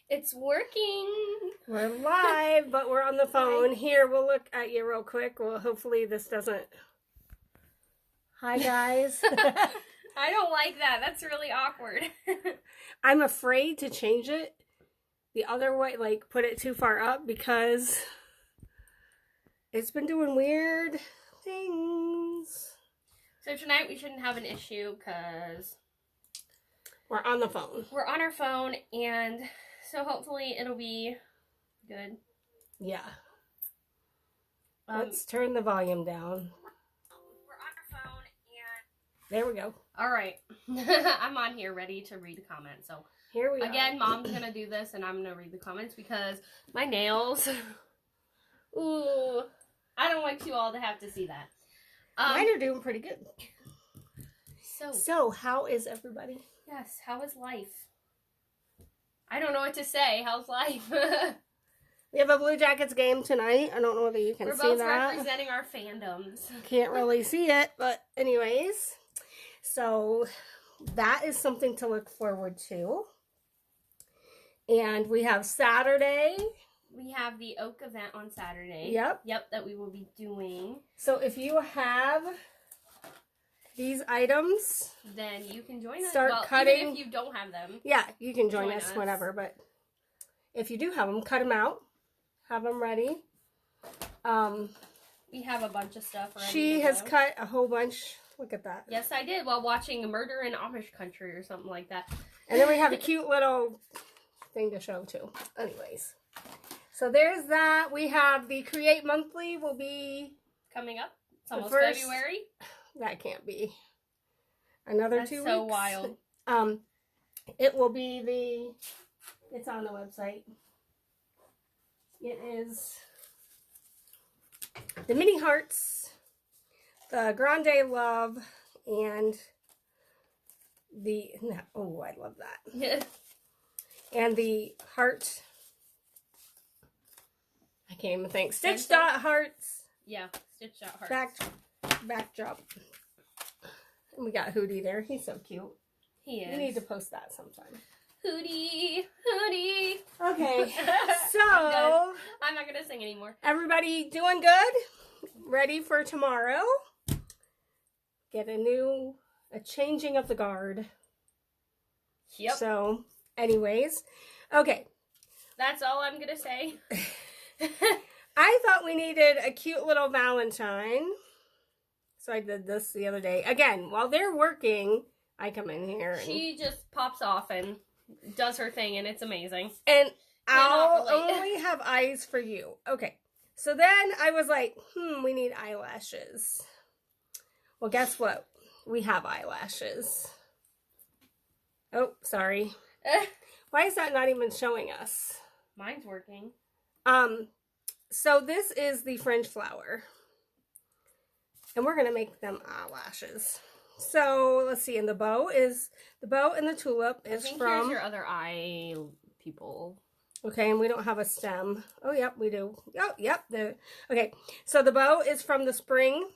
It's working. We're live, but we're on the phone. Here, we'll look at you real quick. Well, hopefully this doesn't... Hi, guys. I don't like that. That's really awkward. I'm afraid to change it the other way, like put it too far up, because it's been doing weird things. So tonight we shouldn't have an issue because we're on the phone. We're on our phone, and so hopefully it'll be good. Yeah. Let's turn the volume down. We're on our phone, and there we go. All right. I'm on here ready to read the comments. So here we again, Mom's gonna do this, and I'm gonna read the comments because my nails. Ooh, I don't want you all to have to see that. Mine are doing pretty good. So how is everybody? Yes, how is life? I don't know what to say. How's life? We have a Blue Jackets game tonight. I don't know whether you can see that. We're both representing our fandoms. Can't really see it, but anyways. So that is something to look forward to. And we have Saturday. We have the Oak event on Saturday. Yep. Yep, that we will be doing. So if you have these items, then you can join us. Start cutting. Even if you don't have them. Yeah, you can join us whenever. But if you do have them, cut them out. Have them ready. We have a bunch of stuff ready. She has cut a whole bunch. Look at that. Yes, I did while watching Murder in Amish Country or something like that. And then we have a cute little thing to show too. Anyways. So there's that. We have the Create Monthly will be coming up. It's almost February. That can't be. Another 2 weeks. That's so wild. It will be it's on the website. It is the Mini Hearts, the Grande Love, and the, oh, I love that. And the Heart, I can't even think. Stitch Dot Hearts. Yeah, Stitch Dot Hearts. Backdrop. And we got Hootie there. He's so cute. He is. We need to post that sometime. Hootie. Okay, so I'm not gonna sing anymore. Everybody doing good? Ready for tomorrow? Get a changing of the guard. Yep. So, anyways, okay. That's all I'm gonna say. I thought we needed a cute little Valentine. So I did this the other day. Again, while they're working, I come in here. And she just pops off and does her thing, and it's amazing. And I'll only have eyes for you. Okay. So then I was like, we need eyelashes. Well, guess what? We have eyelashes. Oh, sorry. Why is that not even showing us? Mine's working. So this is the Fringe Flower. And we're going to make them eyelashes. So, let's see. And the bow and the tulip is from... Here's your other eye people. Okay, and we don't have a stem. Oh, yep, we do. Oh, yep. Okay, so the bow is from the spring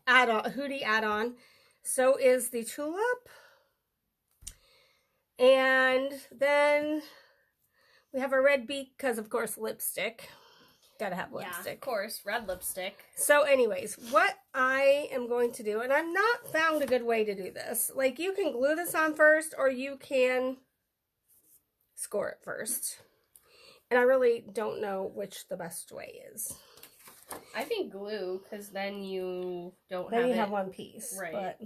add-on, Hootie add-on. So is the tulip. And then we have a red beak because, of course, lipstick. Gotta have lipstick. Yeah, of course, red lipstick. So anyways, what I am going to do, and I've not found a good way to do this. Like, you can glue this on first, or you can score it first. And I really don't know which the best way is. I think glue, because then you don't Then you have one piece. Right. But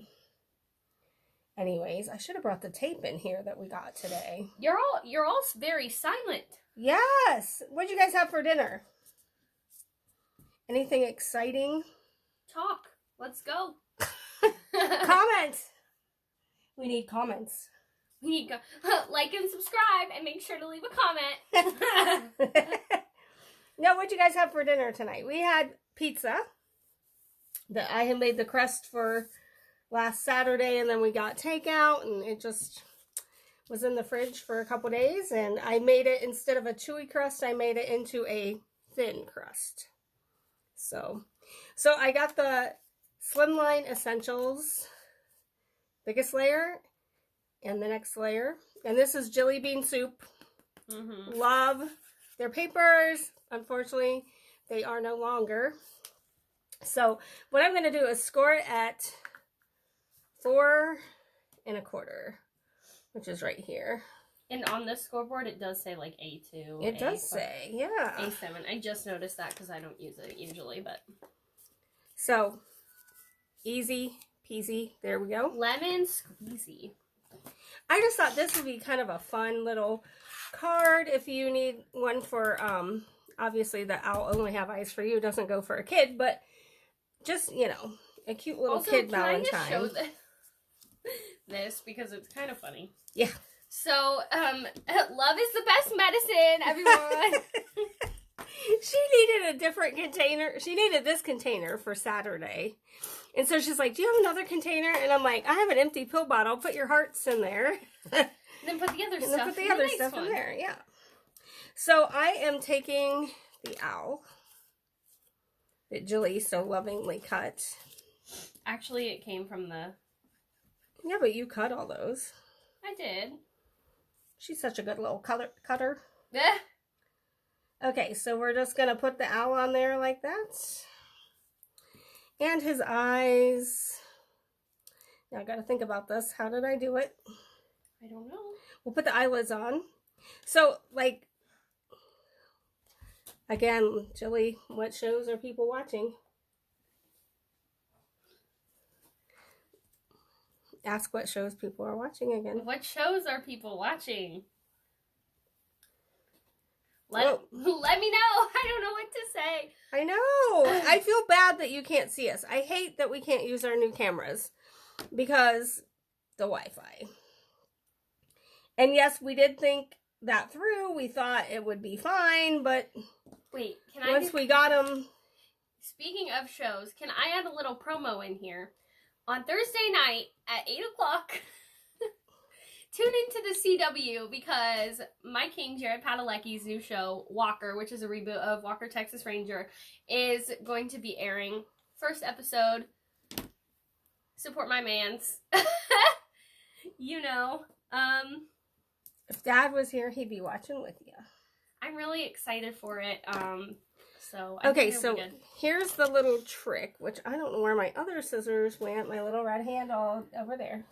anyways, I should have brought the tape in here that we got today. You're all very silent. Yes! What'd you guys have for dinner? Anything exciting? Talk. Let's go. Comments. We need comments. We need like and subscribe and make sure to leave a comment. No, what'd you guys have for dinner tonight? We had pizza. I had made the crust for last Saturday, and then we got takeout, and it just was in the fridge for a couple days, and I made it, instead of a chewy crust, I made it into a thin crust. So I got the Slimline Essentials biggest layer and the next layer. And this is jelly bean soup. Love their papers. Unfortunately, they are no longer. So what I'm going to do is score it at 4 1/4, which is right here. And on this scoreboard, it does say like A2. It does say, yeah. A7. I just noticed that because I don't use it usually, but. So, easy peasy. There we go. Lemon squeezy. I just thought this would be kind of a fun little card if you need one for, obviously the I'll only have eyes for you doesn't go for a kid, but just, you know, a cute little kid Valentine. I just show this because it's kind of funny. Yeah. So, love is the best medicine, everyone. She needed a different container. She needed this container for Saturday. And so she's like, do you have another container? And I'm like, I have an empty pill bottle. Put your hearts in there. And then put the other stuff. Then put the other stuff in there, yeah. So I am taking the owl that Jilly so lovingly cut. Actually, it came from the... Yeah, but you cut all those. I did. She's such a good little cutter. Eh. Okay, so we're just going to put the owl on there like that. And his eyes. Now I got to think about this. How did I do it? I don't know. We'll put the eyelids on. So, like, again, Jilly, what shows are people watching? Ask what shows people are watching again. What shows are people watching? Let me know. I don't know what to say. I know. I feel bad that you can't see us. I hate that we can't use our new cameras because the Wi-Fi. And yes, we did think that through. We thought it would be fine, but wait, once we got them. Speaking of shows, can I add a little promo in here? On Thursday night at 8 o'clock, tune into the CW because my king, Jared Padalecki's new show, Walker, which is a reboot of Walker, Texas Ranger, is going to be airing. First episode. Support my mans. You know. If Dad was here, he'd be watching with you. I'm really excited for it. So okay, so here's the little trick, which I don't know where my other scissors went. My little red handle over there.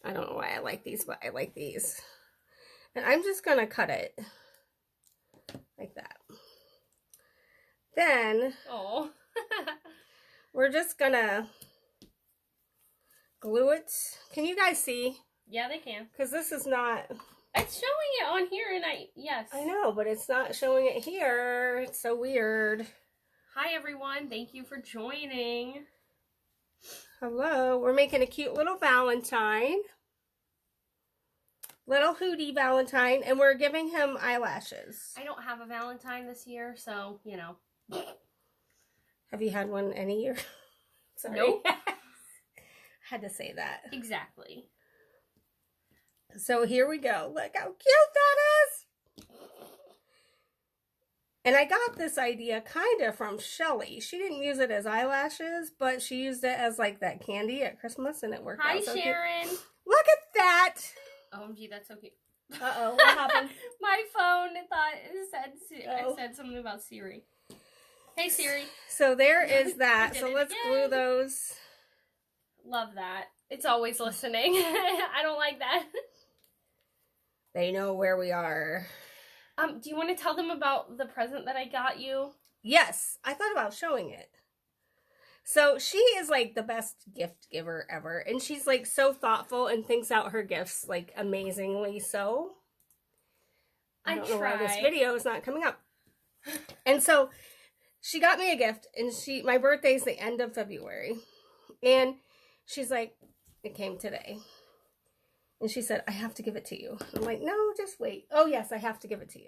I don't know why I like these, but I like these. And I'm just going to cut it like that. Then, oh, we're just going to glue it. Can you guys see? Yeah, they can. Because this is not... It's showing it on here, and yes. I know, but it's not showing it here. It's so weird. Hi, everyone. Thank you for joining. Hello. We're making a cute little Valentine. Little Hootie Valentine, and we're giving him eyelashes. I don't have a Valentine this year, so, you know. Have you had one any year? Sorry. Nope. Had to say that. Exactly. So here we go. Look how cute that is. And I got this idea kind of from Shelly. She didn't use it as eyelashes, but she used it as like that candy at Christmas, and it worked out so cute. Hi, Sharon. Look at that. OMG, that's so cute. Uh-oh, what happened? My phone I said something about Siri. Hey, Siri. So there is that. So let's glue those. Love that. It's always listening. I don't like that. They know where we are. Do you want to tell them about the present that I got you? Yes, I thought about showing it. So she is like the best gift giver ever. And she's like so thoughtful and thinks out her gifts like amazingly so. I don't know why this video is not coming up. And so she got me a gift, and my birthday's the end of February. And she's like, it came today. And she said, I have to give it to you. I'm like, no, just wait. Oh, yes, I have to give it to you.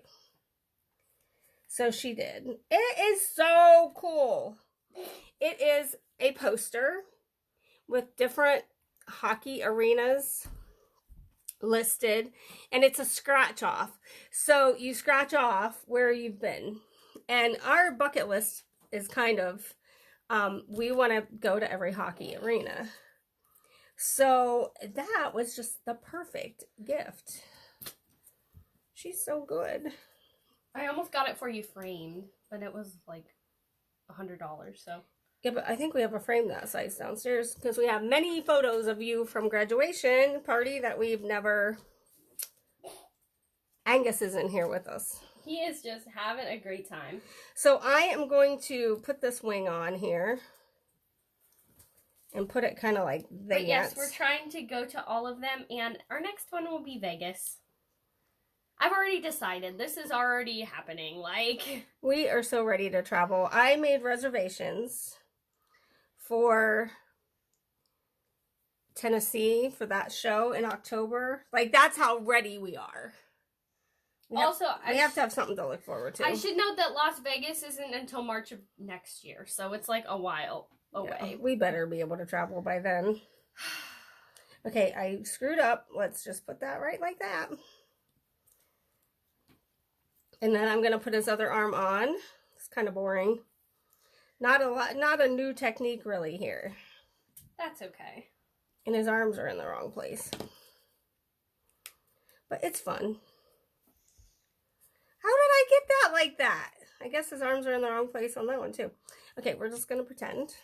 So she did. It is so cool. It is a poster with different hockey arenas listed. And it's a scratch off. So you scratch off where you've been. And our bucket list is kind of, we want to go to every hockey arena. So that was just the perfect gift. She's so good. I almost got it for you framed, but it was like $100, so. Yeah, but I think we have a frame that size downstairs because we have many photos of you from graduation party that we've never... Angus is in here with us. He is just having a great time. So I am going to put this wing on here and put it kind of like Vance. But yes, we're trying to go to all of them, and our next one will be Vegas. I've already decided. This is already happening. Like, we are so ready to travel. I made reservations for Tennessee for that show in October. Like, that's how ready we are. We have to have something to look forward to. I should note that Las Vegas isn't until March of next year, so it's like a while away. Yeah, we better be able to travel by then. Okay, I screwed up. Let's just put that right like that. And then I'm going to put his other arm on. It's kind of boring. Not a new technique really here. That's okay. And his arms are in the wrong place. But it's fun. How did I get that like that? I guess his arms are in the wrong place on that one too. Okay, we're just going to pretend.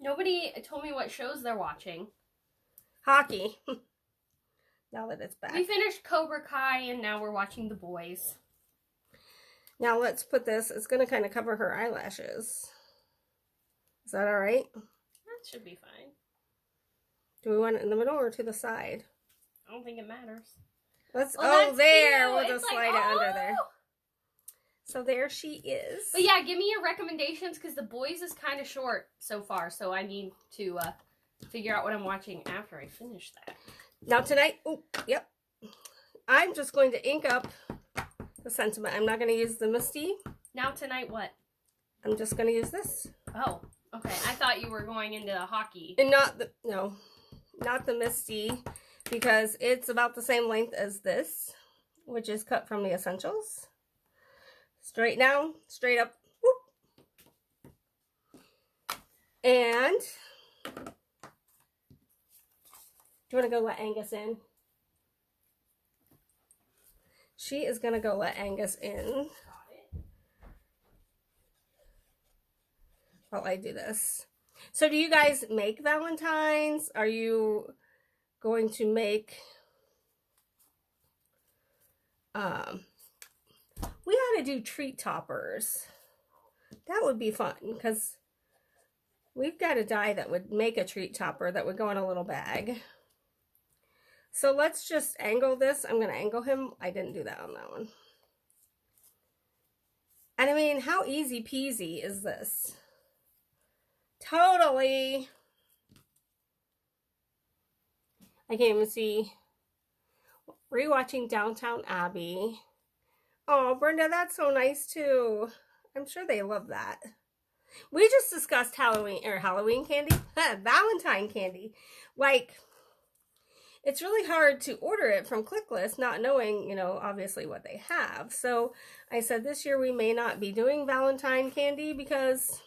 Nobody told me what shows they're watching. Hockey. Now that it's back. We finished Cobra Kai and now we're watching The Boys. Now let's put this, it's going to kind of cover her eyelashes. Is that all right? That should be fine. Do we want it in the middle or to the side? I don't think it matters. Let's, there. We'll just slide it under there. So there she is. But yeah, give me your recommendations because The Boys is kind of short so far. So I need to figure out what I'm watching after I finish that. Now tonight, I'm just going to ink up the sentiment. I'm not going to use the Misty. Now tonight what? I'm just going to use this. Oh, okay. I thought you were going into hockey. And not the Misty, because it's about the same length as this, which is cut from the Essentials. Straight down, straight up. Whoop. And do you want to go let Angus in? She is going to go let Angus in while I do this. So do you guys make Valentines? Are you going to make... we ought to do treat toppers. That would be fun because we've got a die that would make a treat topper that would go in a little bag. So let's just angle this. I'm going to angle him. I didn't do that on that one. And I mean, how easy peasy is this? Totally. I can't even see. Rewatching Downtown Abbey. Oh, Brenda, that's so nice too. I'm sure they love that. We just discussed Halloween candy. Valentine candy. Like, it's really hard to order it from ClickList, not knowing, obviously what they have. So I said this year we may not be doing Valentine candy because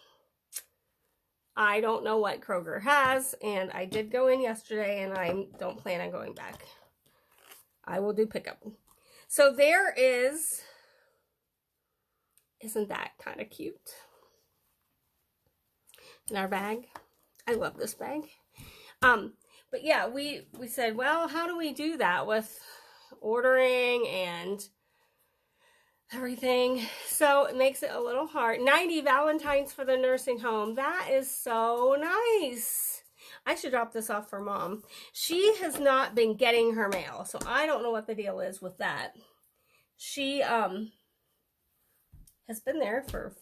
I don't know what Kroger has. And I did go in yesterday and I don't plan on going back. I will do pickup. So there is, isn't that kind of cute? In our bag. I love this bag. But yeah, we said, well, how do we do that with ordering and everything? So it makes it a little hard. 90 Valentines for the nursing home. That is so nice. I should drop this off for Mom. She has not been getting her mail, so I don't know what the deal is with that. She has been there for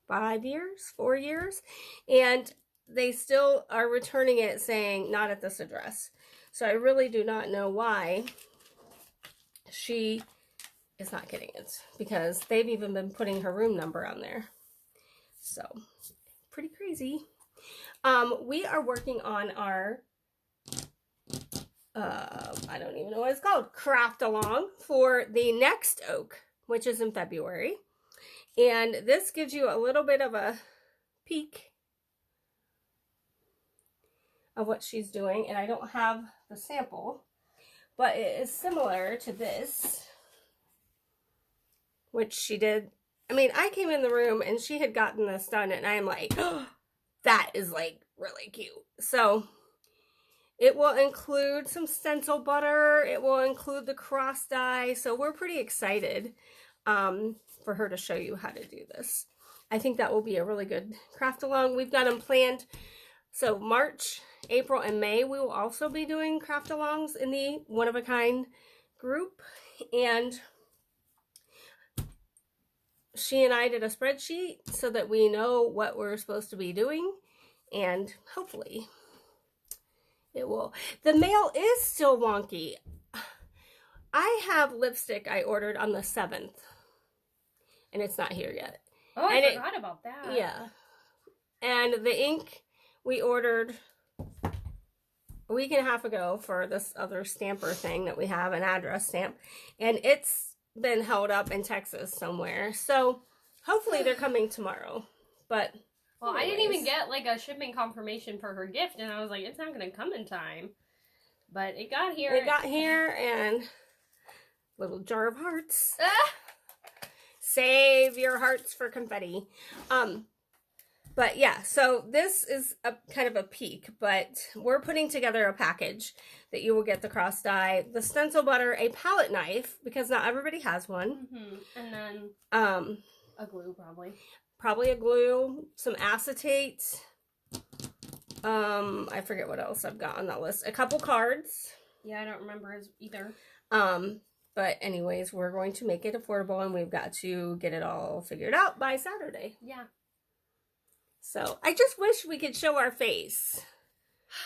4 years, and they still are returning it saying not at this address. So I really do not know why she is not getting it, because they've even been putting her room number on there. So pretty crazy. We are working on our I don't even know what it's called, craft along for the next oak, which is in February. And this gives you a little bit of a peek of what she's doing, and I don't have the sample, but it is similar to this, which she did. I mean, I came in the room and she had gotten this done, and I'm like, oh, that is like really cute. So it will include some stencil butter. It will include the cross die. So we're pretty excited for her to show you how to do this. I think that will be a really good craft along. We've got them planned. So March, April, and May, we will also be doing craft alongs in the one-of-a-kind group. And she and I did a spreadsheet so that we know what we're supposed to be doing. And hopefully it will. The mail is still wonky. I have lipstick I ordered on the 7th. And it's not here yet. Oh, I forgot about that. Yeah. And the ink we ordered a week and a half ago for this other stamper thing that we have, an address stamp. And it's been held up in Texas somewhere. So hopefully they're coming tomorrow. But well, anyways. I didn't even get like a shipping confirmation for her gift. And I was like, it's not going to come in time. But it got here. It got here, and little jar of hearts. Save your hearts for confetti. But yeah, so this is a kind of a peek, but we're putting together a package that you will get the cross die, the stencil butter, a palette knife, because not everybody has one. And then a glue, probably a glue, some acetate. I forget what else I've got on that list. A couple cards. Yeah, I don't remember either. But anyways, we're going to make it affordable, and we've got to get it all figured out by Saturday. Yeah. So I just wish we could show our face.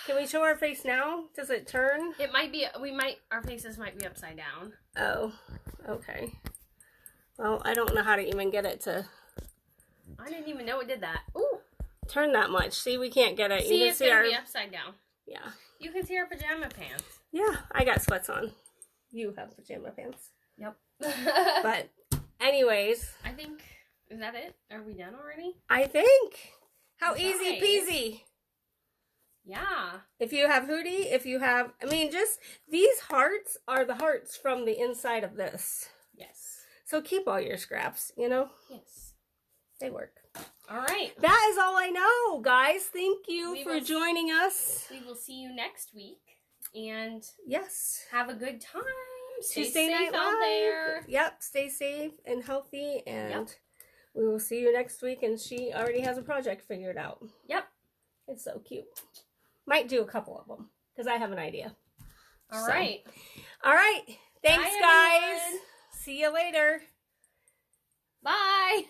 Can we show our face now? Does it turn? It might be, our faces might be upside down. Oh, okay. Well, I don't know how to even get it to... I didn't even know it did that. Ooh. Turn that much. See, we can't get it. See, it's going to be upside down. Yeah. You can see our pajama pants. Yeah, I got sweats on. You have pajama pants. Yep. But anyways. I think, is that it? Are we done already? I think. How nice. Easy peasy. Yeah. If you have Hootie, if you have, I mean, just these hearts are the hearts from the inside of this. Yes. So keep all your scraps, you know? Yes. They work. All right. That is all I know, guys. Thank you for joining us. We will see you next week. And yes, have a good time. Stay Tuesday safe Night out Live. there. Yep, stay safe and healthy, and we will see you next week. And she already has a project figured out. Yep. It's so cute. Might do a couple of them because I have an idea. All right. All right. Thanks, bye, guys. everyone. See you later. Bye.